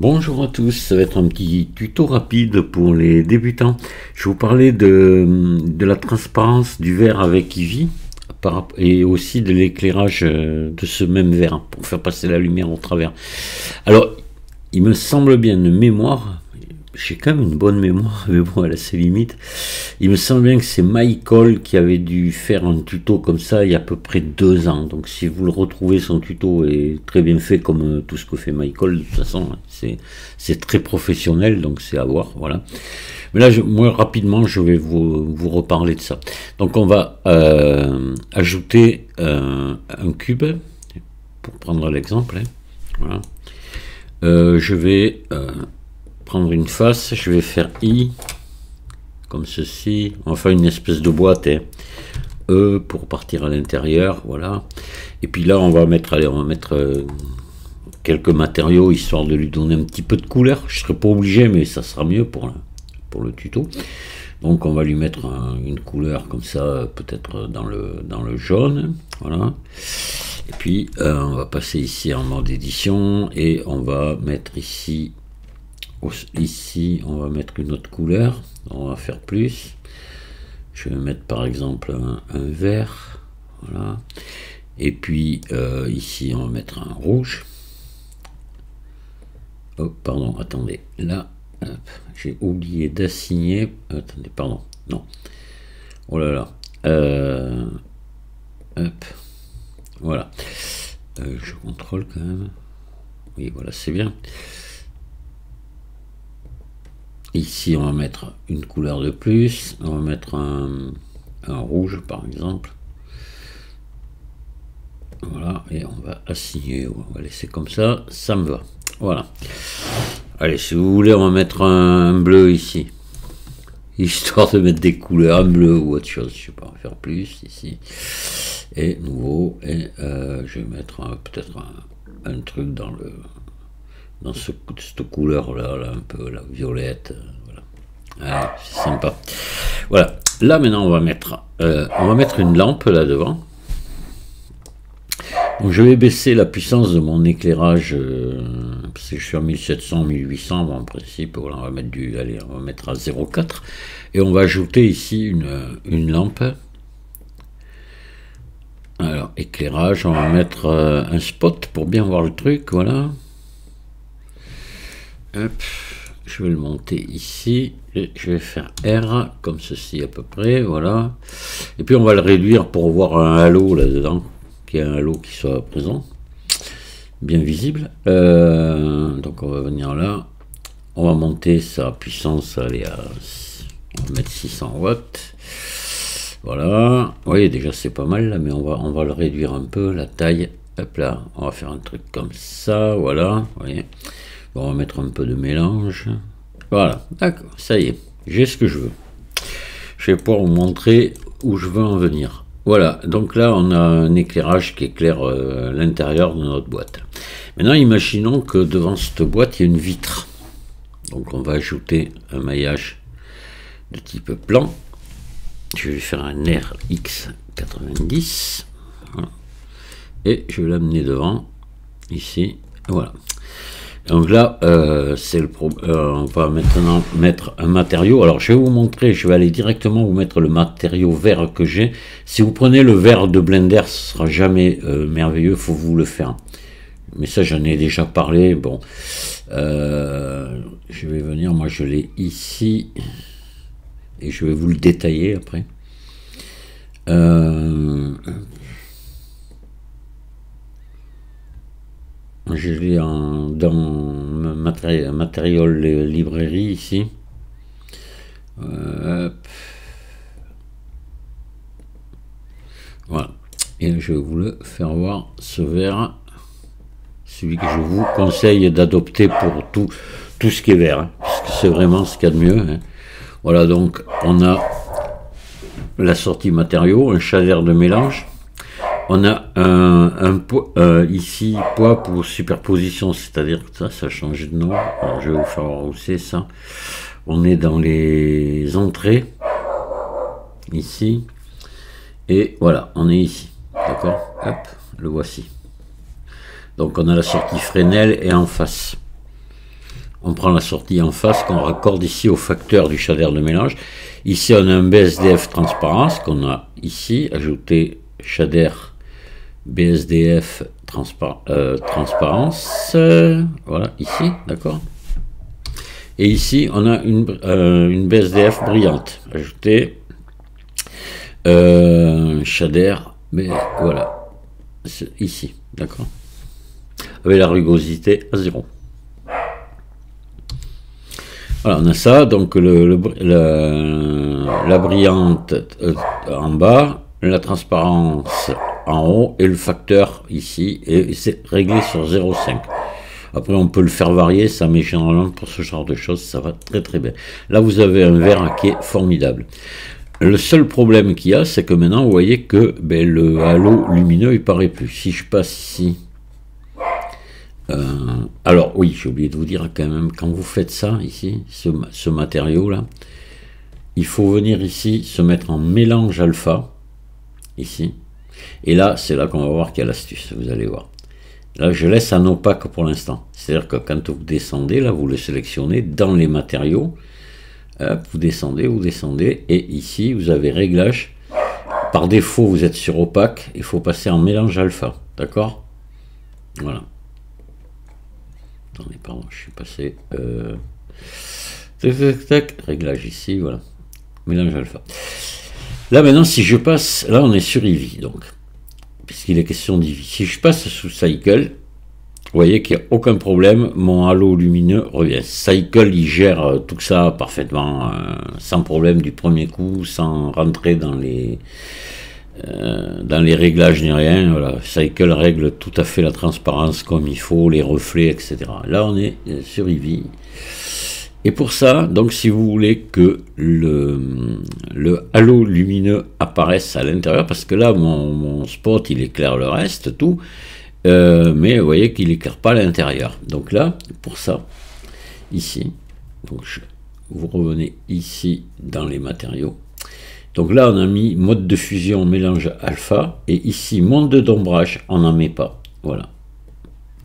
Bonjour à tous, ça va être un petit tuto rapide pour les débutants. Je vais vous parler de la transparence du verre avec Eevee et aussi de l'éclairage de ce même verre pour faire passer la lumière au travers. Alors, il me semble bien de mémoire, j'ai quand même une bonne mémoire, mais bon, elle a ses limites. Il me semble bien que c'est Michael qui avait dû faire un tuto comme ça il y a à peu près 2 ans. Donc si vous le retrouvez, son tuto est très bien fait comme tout ce que fait Michael. De toute façon, c'est très professionnel, donc c'est à voir, voilà. Mais là, moi, rapidement, je vais vous reparler de ça. Donc on va ajouter un cube, pour prendre l'exemple. Voilà. Je vais prendre une face, je vais faire I, comme ceci, on va faire une espèce de boîte, E pour partir à l'intérieur, voilà. Et puis là, on va mettre, allez, on va mettre quelques matériaux, histoire de lui donner un petit peu de couleur. Je ne serai pas obligé, mais ça sera mieux pour le tuto. Donc on va lui mettre une couleur comme ça, peut-être dans le jaune, voilà. Et puis on va passer ici en mode édition, et on va mettre ici, on va mettre une autre couleur, on va faire plus, je vais mettre par exemple un vert, voilà, et puis ici on va mettre un rouge. Oh pardon, attendez, là j'ai oublié d'assigner, attendez, pardon, non, oh là là, hop, voilà, je contrôle quand même, oui voilà, c'est bien. Ici, on va mettre une couleur de plus. On va mettre un rouge, par exemple. Voilà, et on va assigner. On va laisser comme ça. Ça me va. Voilà. Allez, si vous voulez, on va mettre un bleu ici. Histoire de mettre des couleurs, un bleu ou autre chose. Je sais pas, on va faire plus ici. Et nouveau. Et je vais mettre peut-être un truc dans cette couleur là, un peu la violette, voilà. Ah, c'est sympa. Voilà, là maintenant on va mettre une lampe là devant. Donc je vais baisser la puissance de mon éclairage, parce que je suis à 1700 1800, bon, en principe, voilà, on va mettre allez, on va mettre à 0,4, et on va ajouter ici une lampe. Alors éclairage, on va mettre un spot pour bien voir le truc, voilà. Hop, je vais le monter ici, et je vais faire R, comme ceci à peu près, voilà. Et puis on va le réduire pour voir un halo là-dedans, qu'il y ait un halo qui soit présent, bien visible. Donc on va venir là, on va monter sa puissance, allez, on va mettre 600 watts. Voilà, vous voyez déjà c'est pas mal là, mais on va le réduire un peu, la taille, hop là, on va faire un truc comme ça, voilà, vous voyez. On va mettre un peu de mélange. Voilà, d'accord, ça y est, j'ai ce que je veux. Je vais pouvoir vous montrer où je veux en venir. Voilà, donc là on a un éclairage qui éclaire l'intérieur de notre boîte. Maintenant imaginons que devant cette boîte il y a une vitre. Donc on va ajouter un maillage de type plan. Je vais faire un RX90. Voilà. Et je vais l'amener devant, ici, voilà. Donc là, on va maintenant mettre un matériau. Alors je vais vous montrer, je vais aller directement vous mettre le matériau vert que j'ai. Si vous prenez le vert de Blender, ce sera jamais merveilleux, il faut vous le faire. Mais ça, j'en ai déjà parlé. Bon, je vais venir, moi je l'ai ici, et je vais vous le détailler après. Je l'ai dans matériel librairie ici. Voilà. Et je vais vous le faire voir, ce vert. Celui que je vous conseille d'adopter pour tout ce qui est vert. Hein, parce que c'est vraiment ce qu'il y a de mieux. Hein. Voilà, donc on a la sortie matériaux, un chaleur de mélange. On a ici poids pour superposition, c'est-à-dire que ça change de nom. Alors, je vais vous faire voir où c'est ça. On est dans les entrées, ici, et voilà, on est ici, d'accord. Hop, le voici. Donc on a la sortie Fresnel et en face. On prend la sortie en face qu'on raccorde ici au facteur du shader de mélange. Ici, on a un BSDF transparence qu'on a ici, ajouté shader BSDF transparence, voilà, ici, d'accord. Et ici, on a une BSDF brillante, ajouter shader, mais voilà, ici, d'accord, avec la rugosité à 0. Voilà, on a ça, donc la brillante en bas, la transparence en haut et le facteur ici, et c'est réglé sur 0,5. Après on peut le faire varier, ça, mais généralement pour ce genre de choses ça va très très bien. Là vous avez un verre qui est formidable. Le seul problème qu'il y a, c'est que maintenant vous voyez que le halo lumineux il paraît plus. Si je passe ici, alors oui, j'ai oublié de vous dire quand même, quand vous faites ça ici, ce matériau là, il faut venir ici se mettre en mélange alpha ici, et là c'est là qu'on va voir qu'il y a l'astuce, vous allez voir. Là je laisse en opaque pour l'instant, c'est à dire que quand vous descendez là, vous le sélectionnez dans les matériaux, vous descendez, et ici vous avez réglage. Par défaut vous êtes sur opaque, il faut passer en mélange alpha, d'accord, voilà. Attendez, pardon, je suis passé. Réglage ici, voilà. Mélange alpha. Là maintenant, si je passe, là on est sur Eevee, donc, puisqu'il est question d'Eevee. Si je passe sous Cycle, vous voyez qu'il n'y a aucun problème, mon halo lumineux revient. Cycle, il gère tout ça parfaitement, sans problème du premier coup, sans rentrer dans les réglages ni rien. Voilà. Cycle règle tout à fait la transparence comme il faut, les reflets, etc. Là on est sur Eevee. Et pour ça, donc si vous voulez que le halo lumineux apparaisse à l'intérieur, parce que là mon spot il éclaire le reste, tout, mais vous voyez qu'il éclaire pas l'intérieur. Donc là, pour ça, ici, donc vous revenez ici dans les matériaux. Donc là, on a mis mode de fusion mélange alpha, et ici, monde d'ombrage, on n'en met pas. Voilà.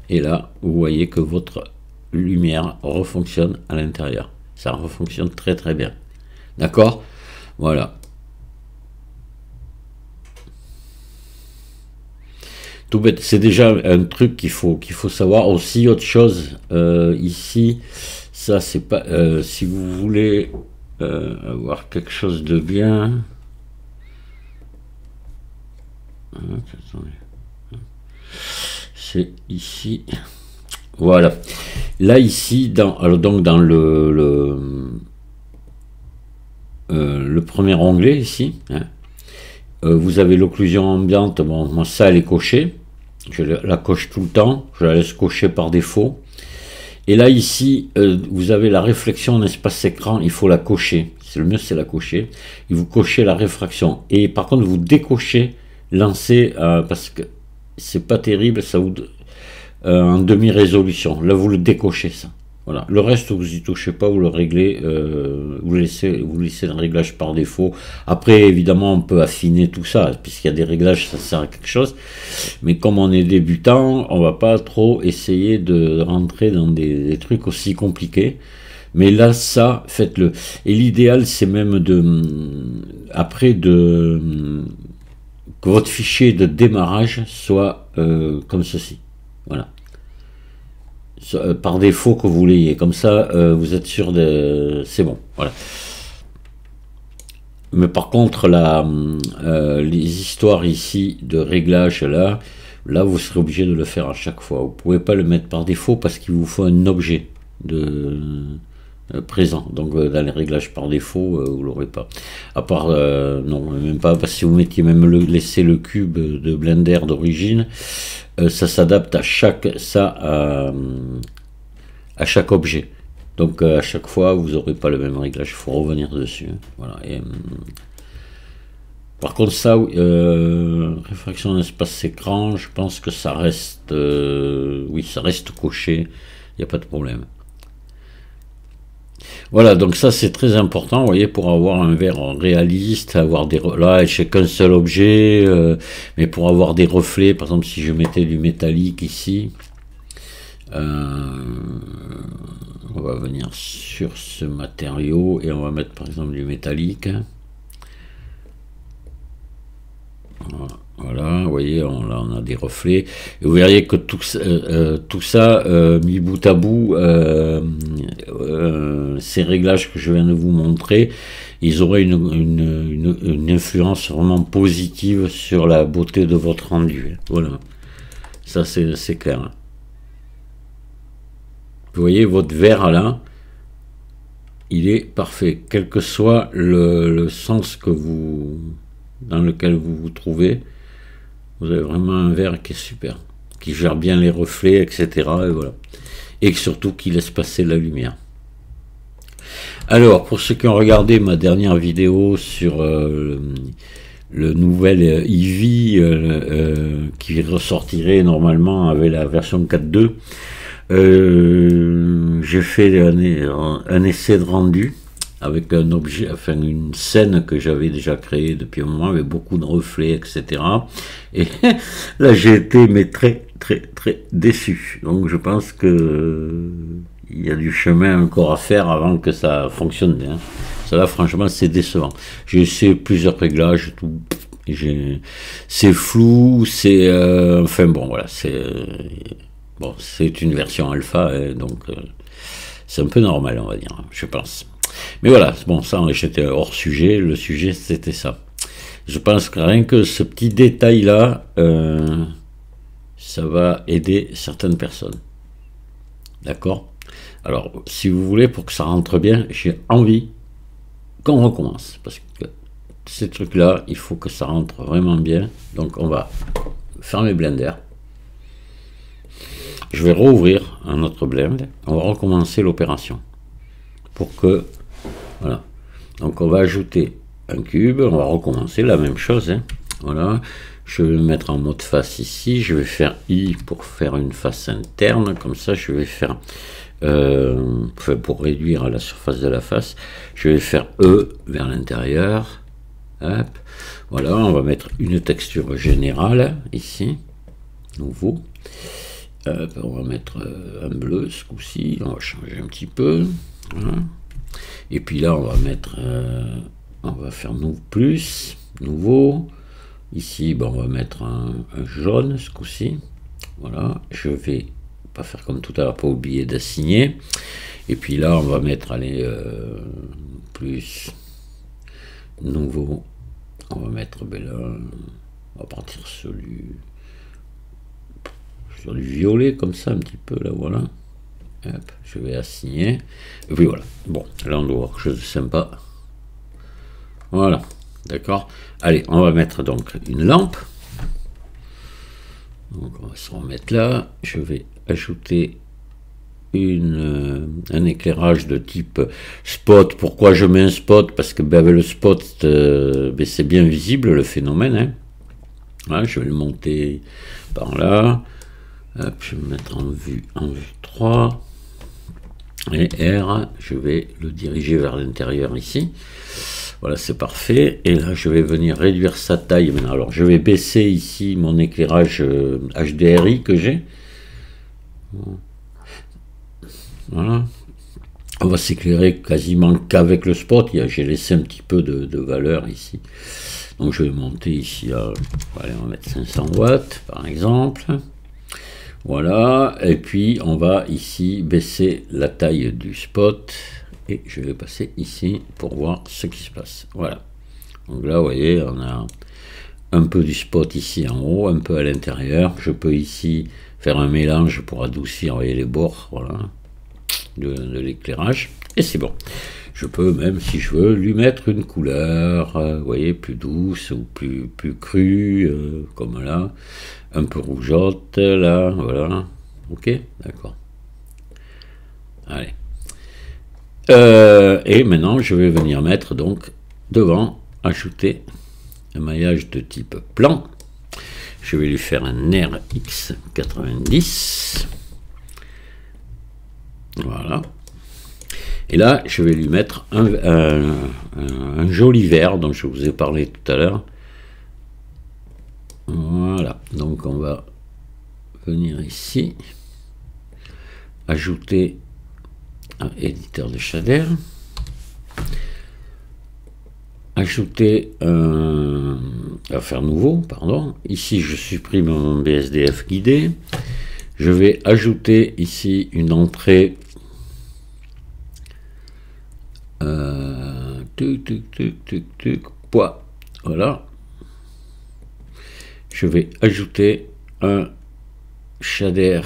Et là, vous voyez que votre lumière refonctionne à l'intérieur. Ça refonctionne très très bien. D'accord? Voilà. Tout bête, c'est déjà un truc qu'il faut savoir. Aussi, autre chose, ici, ça c'est pas... si vous voulez avoir quelque chose de bien... C'est ici... Voilà. Là, ici, donc dans le premier onglet, ici, hein, vous avez l'occlusion ambiante. Bon, moi, ça, elle est cochée. Je la coche tout le temps. Je la laisse cocher par défaut. Et là, ici, vous avez la réflexion en espace écran. Il faut la cocher. Le mieux, c'est la cocher. Et vous cochez la réfraction. Et par contre, vous décochez lancer, parce que c'est pas terrible, ça vous... en demi-résolution. Là, vous le décochez, ça. Voilà. Le reste, vous y touchez pas, vous le réglez, vous laissez le réglage par défaut. Après, évidemment, on peut affiner tout ça, puisqu'il y a des réglages, ça sert à quelque chose. Mais comme on est débutant, on va pas trop essayer de rentrer dans des trucs aussi compliqués. Mais là, ça, faites-le. Et l'idéal, c'est même après que votre fichier de démarrage soit comme ceci. Voilà. Par défaut que vous l'ayez. Comme ça, vous êtes sûr de... C'est bon. Voilà. Mais par contre, les histoires ici de réglage, là, vous serez obligé de le faire à chaque fois. Vous ne pouvez pas le mettre par défaut parce qu'il vous faut un objet présent. Donc, dans les réglages par défaut, vous ne l'aurez pas. À part, non, même pas, parce que si vous mettiez même laisser le cube de Blender d'origine, ça s'adapte à chaque objet. Donc à chaque fois vous n'aurez pas le même réglage, il faut revenir dessus. Voilà. Et, par contre ça, réfraction d'espace écran, je pense que ça reste, oui, ça reste coché, il n'y a pas de problème. Voilà, donc ça c'est très important, vous voyez, pour avoir un verre réaliste, avoir des... Là, j'ai qu'un seul objet, mais pour avoir des reflets, par exemple, si je mettais du métallique ici, va venir sur ce matériau et on va mettre par exemple du métallique. Voilà, vous voyez, là on a des reflets. Et vous verriez que tout ça mis bout à bout, ces réglages que je viens de vous montrer, ils auraient une influence vraiment positive sur la beauté de votre rendu. Voilà, ça c'est clair. Vous voyez, votre verre là, il est parfait, quel que soit le sens dans lequel vous vous trouvez. Vous avez vraiment un verre qui est super, qui gère bien les reflets, etc. Et voilà. Et surtout qui laisse passer la lumière. Alors, pour ceux qui ont regardé ma dernière vidéo sur le nouvel Eevee qui ressortirait normalement avec la version 4.2, j'ai fait un essai de rendu avec un objet, enfin une scène que j'avais déjà créée depuis un moment avec beaucoup de reflets, etc. Et là j'ai été mais très déçu. Donc je pense que il y a du chemin encore à faire avant que ça fonctionne bien. Ça là franchement c'est décevant. J'ai essayé plusieurs réglages, tout. C'est flou, c'est enfin bon voilà, c'est une version alpha, donc c'est un peu normal on va dire, je pense. Mais voilà, bon, ça, j'étais hors sujet. Le sujet, c'était ça. Je pense que rien que ce petit détail-là, ça va aider certaines personnes. D'accord? Alors, si vous voulez, pour que ça rentre bien, j'ai envie qu'on recommence. Parce que ces trucs-là, il faut que ça rentre vraiment bien. Donc, on va fermer Blender. Je vais rouvrir un autre Blend. On va recommencer l'opération. Pour que... Voilà, donc on va ajouter un cube, on va recommencer la même chose, hein. Voilà, je vais le mettre en mode face ici, je vais faire I pour faire une face interne, comme ça je vais faire, pour réduire la surface de la face, je vais faire E vers l'intérieur, hop, voilà, on va mettre une texture générale ici, nouveau, hop, on va mettre un bleu ce coup-ci, on va changer un petit peu, voilà. Et puis là, on va mettre, on va faire nouveau. Ici, on va mettre un jaune ce coup-ci. Voilà, je vais pas faire comme tout à l'heure, pas oublier d'assigner. Et puis là, on va mettre, allez, plus nouveau. On va mettre, ben là, on va partir sur du violet comme ça, un petit peu là, voilà. Hop, je vais assigner. Et puis voilà. Bon, là on doit voir quelque chose de sympa. Voilà. D'accord. Allez, on va mettre donc une lampe. Donc on va se remettre là. Je vais ajouter un éclairage de type spot. Pourquoi je mets un spot? Parce que avec le spot, c'est bien visible le phénomène. Hein. Voilà, je vais le monter par là. Hop, je vais me mettre en vue 3. Et R, je vais le diriger vers l'intérieur ici. Voilà, c'est parfait. Et là, je vais venir réduire sa taille maintenant. Alors, je vais baisser ici mon éclairage HDRI que j'ai. Voilà. On va s'éclairer quasiment qu'avec le spot. J'ai laissé un petit peu de valeur ici. Donc, je vais monter ici à... Allez, on va mettre 500 watts, par exemple. Voilà, et puis on va ici baisser la taille du spot et je vais passer ici pour voir ce qui se passe. Voilà, donc là vous voyez on a un peu du spot ici en haut, un peu à l'intérieur. Je peux ici faire un mélange pour adoucir, vous voyez, les bords, voilà, de l'éclairage, et c'est bon. Je peux même, si je veux, lui mettre une couleur, vous voyez, plus douce ou plus crue, comme là, un peu rougeote, là, voilà. Ok, d'accord. Allez. Et maintenant, je vais venir mettre, donc, devant, ajouter un maillage de type plan. Je vais lui faire un RX90. Voilà. Et là, je vais lui mettre un joli vert dont je vous ai parlé tout à l'heure. Voilà, donc on va venir ici, ajouter éditeur de shader. Ajouter faire nouveau, pardon. Ici, je supprime mon BSDF guidé. Je vais ajouter ici une entrée. Poids. Voilà. Je vais ajouter un shader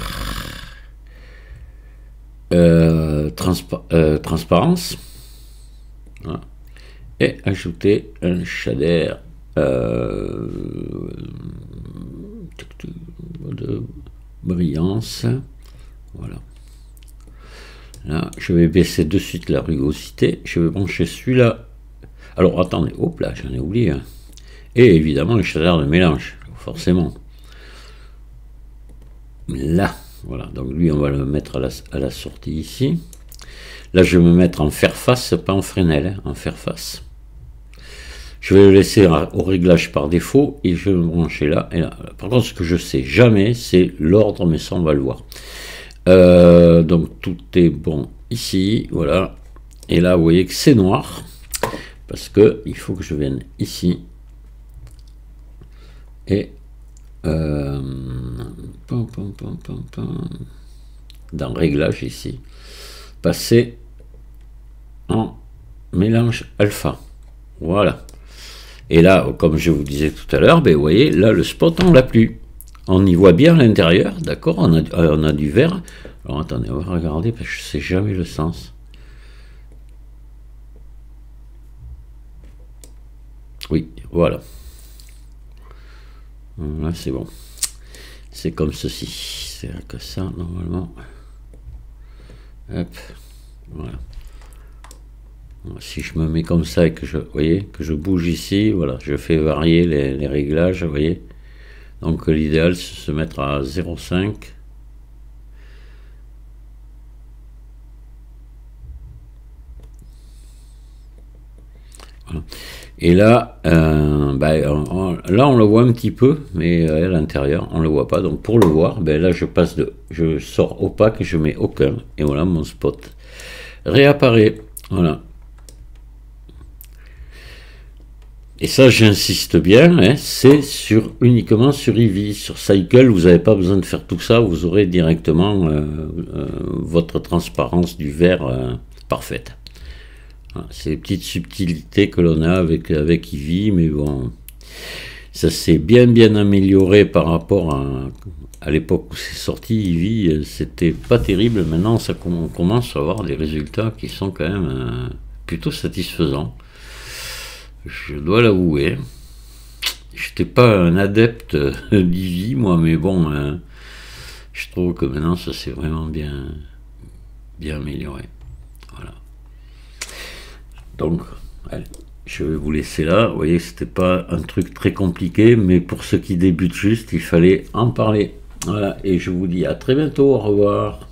transparence. Voilà. Et ajouter un shader de brillance. Voilà. Là, je vais baisser de suite la rugosité. Je vais brancher celui-là. Alors, attendez. Hop là, j'en ai oublié. Hein. Et évidemment, le shader de mélange. Forcément. Là. Voilà. Donc, lui, on va le mettre à la sortie ici. Là, je vais me mettre en faire face, pas en Fresnel. Hein, en faire face. Je vais le laisser au réglage par défaut et je vais me brancher là et là. Par contre, ce que je sais jamais, c'est l'ordre, mais ça, on va le voir. Donc, tout est bon ici, voilà. Et là, vous voyez que c'est noir parce que il faut que je vienne ici et dans réglage ici, passer en mélange alpha. Voilà. Et là, comme je vous disais tout à l'heure, ben, vous voyez, là, le spot, on l'a plus. On y voit bien l'intérieur, d'accord, on a du vert. Alors, attendez, on va regarder, parce que je ne sais jamais le sens. Oui, voilà. Là, c'est bon. C'est comme ceci. C'est que ça, normalement. Hop, voilà. Si je me mets comme ça et que je, voyez, que je bouge ici, voilà, je fais varier les réglages, vous voyez. Donc l'idéal c'est de se mettre à 0,5. Voilà. Et là, là on le voit un petit peu, mais à l'intérieur on le voit pas. Donc pour le voir, ben là je sors opaque et je mets aucun. Et voilà, mon spot réapparaît. Voilà. Et ça, j'insiste bien, hein, c'est uniquement sur Eevee. Sur Cycle, vous n'avez pas besoin de faire tout ça, vous aurez directement votre transparence du vert parfaite. Voilà, c'est les petites subtilités que l'on a avec Eevee, mais bon, ça s'est bien amélioré par rapport à l'époque où c'est sorti. Eevee, c'était pas terrible. Maintenant, on commence à avoir des résultats qui sont quand même plutôt satisfaisants. Je dois l'avouer, je n'étais pas un adepte d'Eevee, moi, mais bon, je trouve que maintenant ça s'est vraiment bien amélioré. Voilà. Donc, allez, je vais vous laisser là. Vous voyez, c'était pas un truc très compliqué, mais pour ceux qui débutent juste, il fallait en parler. Voilà, et je vous dis à très bientôt. Au revoir.